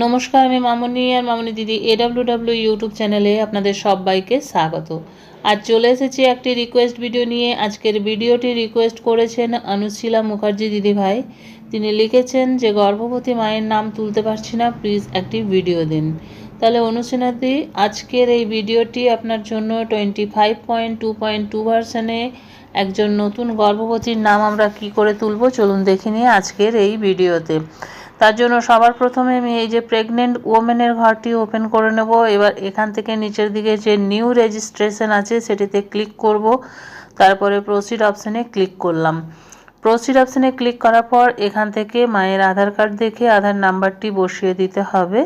নমস্কার, আমি মামনি আর মামনি দিদি AWW ইউটিউব চ্যানেলে আপনাদের সবাইকে স্বাগত। আজ চলে এসেছি একটি রিকোয়েস্ট ভিডিও নিয়ে। আজকের ভিডিওটি রিকোয়েস্ট করেছেন অনুশীলা মুখার্জি দিদি ভাই। তিনি লিখেছেন যে গর্ভবতী মায়ের নাম তুলতে পারছি না, প্লিজ একটি ভিডিও দিন। তাহলে অনুশীলা দি, আজকের এই ভিডিওটি আপনার জন্য 25.2.2 ভার্সনে একজন নতুন গর্ভবতীর নাম আমরা কি করে তুলব চলুন দেখে নিই আজকের এই ভিডিওতে। তার জন্য সবার প্রথমে আমি এই যে প্রেগনেন্ট ওমেনের ঘরটি ওপেন করে নেব। এবার এখান থেকে নিচের দিকে যে নিউ রেজিস্ট্রেশন আছে সেটিতে ক্লিক করব। তারপরে প্রসিড অপশানে ক্লিক করলাম। প্রসিড অপশানে ক্লিক করার পর এখান থেকে মায়ের আধার কার্ড দেখে আধার নাম্বারটি বসিয়ে দিতে হবে।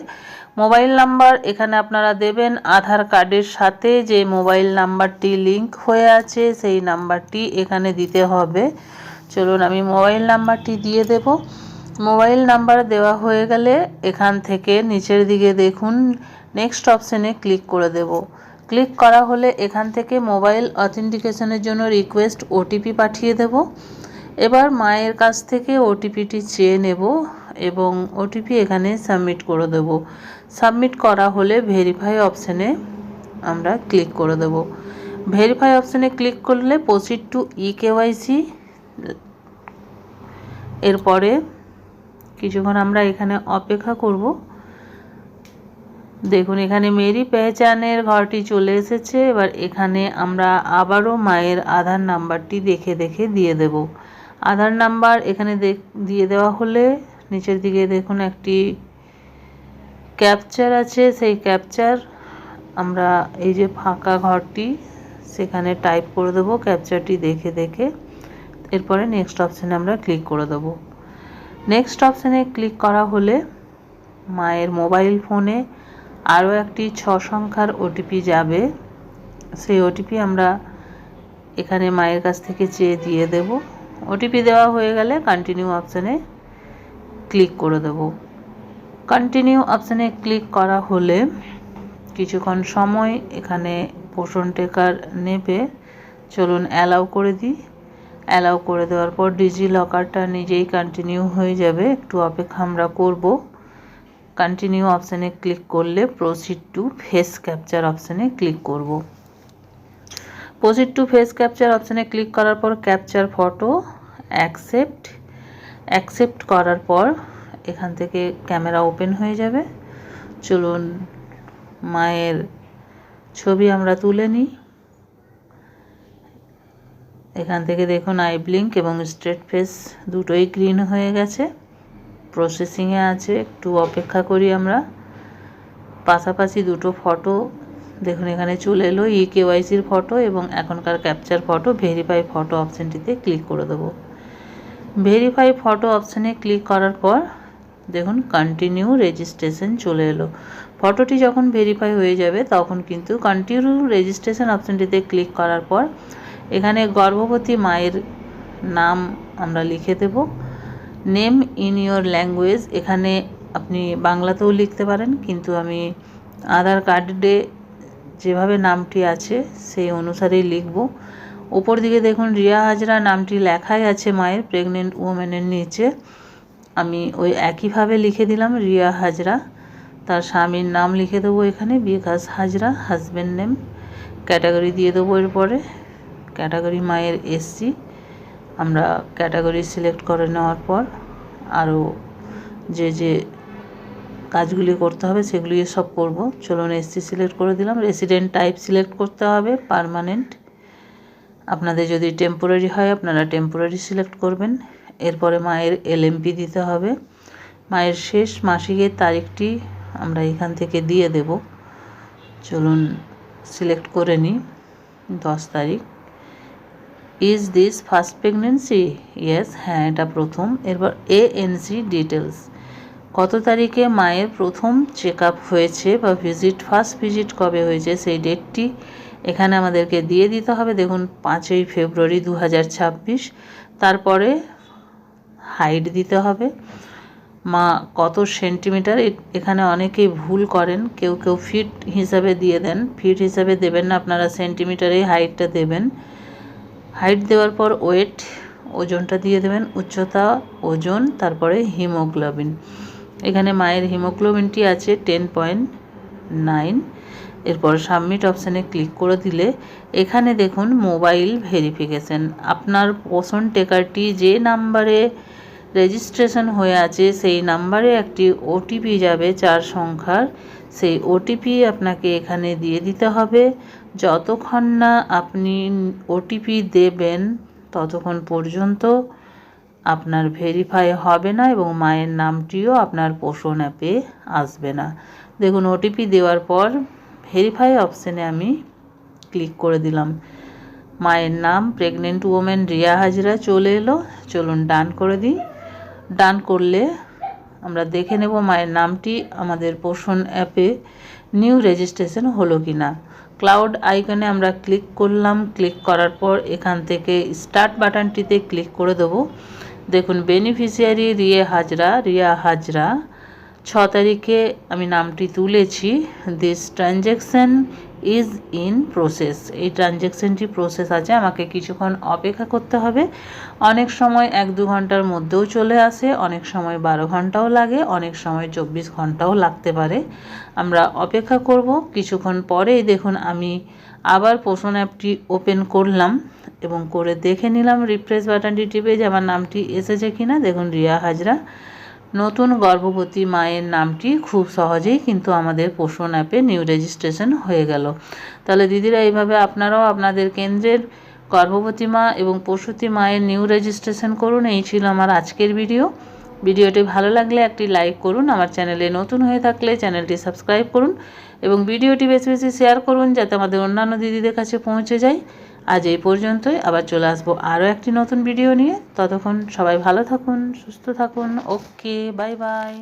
মোবাইল নাম্বার এখানে আপনারা দেবেন আধার কার্ডের সাথে যে মোবাইল নাম্বারটি লিংক হয়ে আছে সেই নাম্বারটি এখানে দিতে হবে। চলুন আমি মোবাইল নাম্বারটি দিয়ে দেব। মোবাইল নাম্বার দেওয়া হয়ে গেলে এখান থেকে নিচের দিকে দেখুন নেক্সট অপশানে ক্লিক করে দেব। ক্লিক করা হলে এখান থেকে মোবাইল অথেন্টিকেশনের জন্য রিকোয়েস্ট ওটিপি পাঠিয়ে দেব। এবার মায়ের কাছ থেকে ওটিপিটি চেয়ে নেব এবং ওটিপি এখানে সাবমিট করে দেব। সাবমিট করা হলে ভেরিফাই অপশানে আমরা ক্লিক করে দেব। ভেরিফাই অপশানে ক্লিক করলে প্রসিড টু ইকেওয়াইসি। এরপরে কিছুক্ষণ আমরা এখানে অপেক্ষা করব। দেখুন এখানে মেরি পেহচানের ঘরটি চলে এসেছে। এবার এখানে আমরা আবারও মায়ের আধার নাম্বারটি দেখে দেখে দিয়ে দেব। আধার নাম্বার এখানে দিয়ে দেওয়া হলে নিচের দিকে দেখুন একটি ক্যাপচার আছে, সেই ক্যাপচার আমরা এই যে ফাঁকা ঘরটি সেখানে টাইপ করে দেব ক্যাপচারটি দেখে দেখে। এরপরে নেক্সট অপশানে আমরা ক্লিক করে দেব। নেক্সট অপশানে ক্লিক করা হলে মায়ের মোবাইল ফোনে আরও একটি 6 সংখ্যার ওটিপি যাবে। সেই ওটিপি আমরা এখানে মায়ের কাছ থেকে চেয়ে দিয়ে দেব। ওটিপি দেওয়া হয়ে গেলে কন্টিনিউ অপশানে ক্লিক করে দেব। কন্টিনিউ অপশানে ক্লিক করা হলে কিছুক্ষণ সময় এখানে পোষণ টেকার নেবে। চলুন অ্যালাউ করে দিই। অ্যালাউ করে দেওয়ার পর ডিজি লকারটা নিজেই কন্টিনিউ হয়ে যাবে, একটু অপেক্ষা আমরা করব। কন্টিনিউ অপশানে ক্লিক করলে প্রসিড টু ফেস ক্যাপচার অপশানে ক্লিক করব। প্রসিড টু ফেস ক্যাপচার অপশানে ক্লিক করার পর ক্যাপচার ফটো অ্যাকসেপ্ট করার পর এখান থেকে ক্যামেরা ওপেন হয়ে যাবে। চলুন মায়ের ছবি আমরা তুলে নিই। এখান থেকে দেখুন আই ব্লিঙ্ক এবং স্ট্রেট ফেস দুটোই গ্রিন হয়ে গেছে, প্রসেসিংয়ে আছে, একটু অপেক্ষা করি আমরা। পাশাপাশি দুটো ফটো দেখুন এখানে চলে এলো, ইকেওয়াইসির ফটো এবং এখনকার ক্যাপচার ফটো। ভেরিফাই ফটো অপশানটিতে ক্লিক করে দেবো। ভেরিফাই ফটো অপশানে ক্লিক করার পর দেখুন কন্টিনিউ রেজিস্ট্রেশন চলে এলো। ফটোটি যখন ভেরিফাই হয়ে যাবে তখন কিন্তু কন্টিনিউ রেজিস্ট্রেশন অপশানটিতে ক্লিক করার পর এখানে গর্ভবতী মায়ের নাম আমরা লিখে দেব। নেম ইন ইয়োর ল্যাঙ্গুয়েজ, এখানে আপনি বাংলাতেও লিখতে পারেন, কিন্তু আমি আধার কার্ডে যেভাবে নামটি আছে সেই অনুসারেই লিখব। ওপর দিকে দেখুন রিয়া হাজরা নামটি লেখাই আছে মায়ের প্রেগনেন্ট ওমেনের নিচে। আমি ওই একইভাবে লিখে দিলাম রিয়া হাজরা। তার স্বামীর নাম লিখে দেবো এখানে বিকাশ হাজরা, হাজব্যান্ড নেম। ক্যাটাগরি দিয়ে দেবো। এরপরে ক্যাটাগরি মায়ের এসসি, আমরা ক্যাটাগরি সিলেক্ট করে নেওয়ার পর আরও যে কাজগুলি করতে হবে সেগুলি সব করব। চলুন এসসি সিলেক্ট করে দিলাম। রেসিডেন্ট টাইপ সিলেক্ট করতে হবে পার্মানেন্ট। আপনাদের যদি টেম্পোরারি হয় আপনারা টেম্পোরারি সিলেক্ট করবেন। এরপরে মায়ের এলএমপি দিতে হবে। মায়ের শেষ মাসিকের তারিখটি আমরা এখান থেকে দিয়ে দেব। চলুন সিলেক্ট করে নিই 10 তারিখ। Is this first pregnancy? Yes, হ্যাঁ এটা প্রথম। এরপর এএনসি ডিটেলস, কত তারিখে মায়ের প্রথম চেক আপ হয়েছে বা ফার্স্ট ভিজিট কবে হয়েছে সেই ডেটটি এখানে আমাদেরকে দিয়ে দিতে হবে। দেখুন 5ই ফেব্রুয়ারি 2026। তারপরে হাইট দিতে হবে, মা কত সেন্টিমিটার। এখানে অনেকেই ভুল করেন, কেউ ফিট হিসাবে দিয়ে দেন, ফিট হিসাবে দেবেন না, আপনারা সেন্টিমিটারেই হাইটটা দেবেন। হাইট দেওয়ার পর ওয়েট ওজনটা দিয়ে দেবেন, উচ্চতা, ওজন, তারপরে হিমোগ্লোবিন। এখানে মায়ের হিমোগ্লোবিনটি আছে 10.9। এরপর সাবমিট অপশানে ক্লিক করে দিলে এখানে দেখুন মোবাইল ভেরিফিকেশন, আপনার পোষণ টেকারটি যে নাম্বারে রেজিস্ট্রেশন হয়ে আছে সেই নাম্বারে একটি ওটিপি যাবে 4 সংখ্যার। সেই ওটিপি আপনাকে এখানে দিয়ে দিতে হবে। যতক্ষণ না আপনি ওটিপি দেবেন ততক্ষণ পর্যন্ত আপনার ভেরিফাই হবে না এবং মায়ের নামটিও আপনার পোষণ অ্যাপে আসবে না। দেখুন ওটিপি দেওয়ার পর ভেরিফাই অপশানে আমি ক্লিক করে দিলাম। মায়ের নাম প্রেগনেন্ট ওমেন রিয়া হাজরা চলে এলো। চলুন ডান করে দিই। ডান করলে আমরা দেখে নেব মায়ের নামটি আমাদের পোষণ অ্যাপে নিউ রেজিস্ট্রেশন হলো কি না। ক্লাউড আইকনে আমরা ক্লিক করলাম। ক্লিক করার পর এখান থেকে স্টার্ট বাটনটিতে ক্লিক করে দেবো। দেখুন বেনিফিশিয়ারি রিয়া হাজরা 6 তারিখে আমি নামটি তুলেছি। This transaction is in process, এই ট্রানজ্যাকশানটি প্রসেস আছে, আমাকে কিছুক্ষণ অপেক্ষা করতে হবে। অনেক সময় 1-2 ঘন্টার মধ্যেও চলে আসে, অনেক সময় 12 ঘন্টাও লাগে, অনেক সময় 24 ঘন্টাও লাগতে পারে। আমরা অপেক্ষা করব। কিছুক্ষণ পরেই দেখুন আমি আবার পোষণ অ্যাপটি ওপেন করলাম এবং করে দেখে নিলাম রিফ্রেশ বাটনটি টিপে যে আমার নামটি এসেছে কিনা। দেখুন রিয়া হাজরা, নতুন গর্ভবতী মায়ের নামটি খুব সহজেই কিন্তু আমাদের পোষণ অ্যাপে নিউ রেজিস্ট্রেশন হয়ে গেল। তাহলে দিদিরা এইভাবে আপনারাও আপনাদের কেন্দ্রের গর্ভবতী মা এবং প্রসূতি মায়ের নিউ রেজিস্ট্রেশন করুন। এই ছিল আমার আজকের ভিডিওটি ভালো লাগলে একটি লাইক করুন, আমার চ্যানেলে নতুন হয়ে থাকলে চ্যানেলটি সাবস্ক্রাইব করুন এবং ভিডিওটি বেশি বেশি শেয়ার করুন যাতে আমাদের অন্যান্য দিদিদের কাছে পৌঁছে যায়। আজ এই পর্যন্তই, আবার চলে আসবো আরও একটি নতুন ভিডিও নিয়ে। ততক্ষণ সবাই ভালো থাকুন, সুস্থ থাকুন। ওকে, বাই বাই।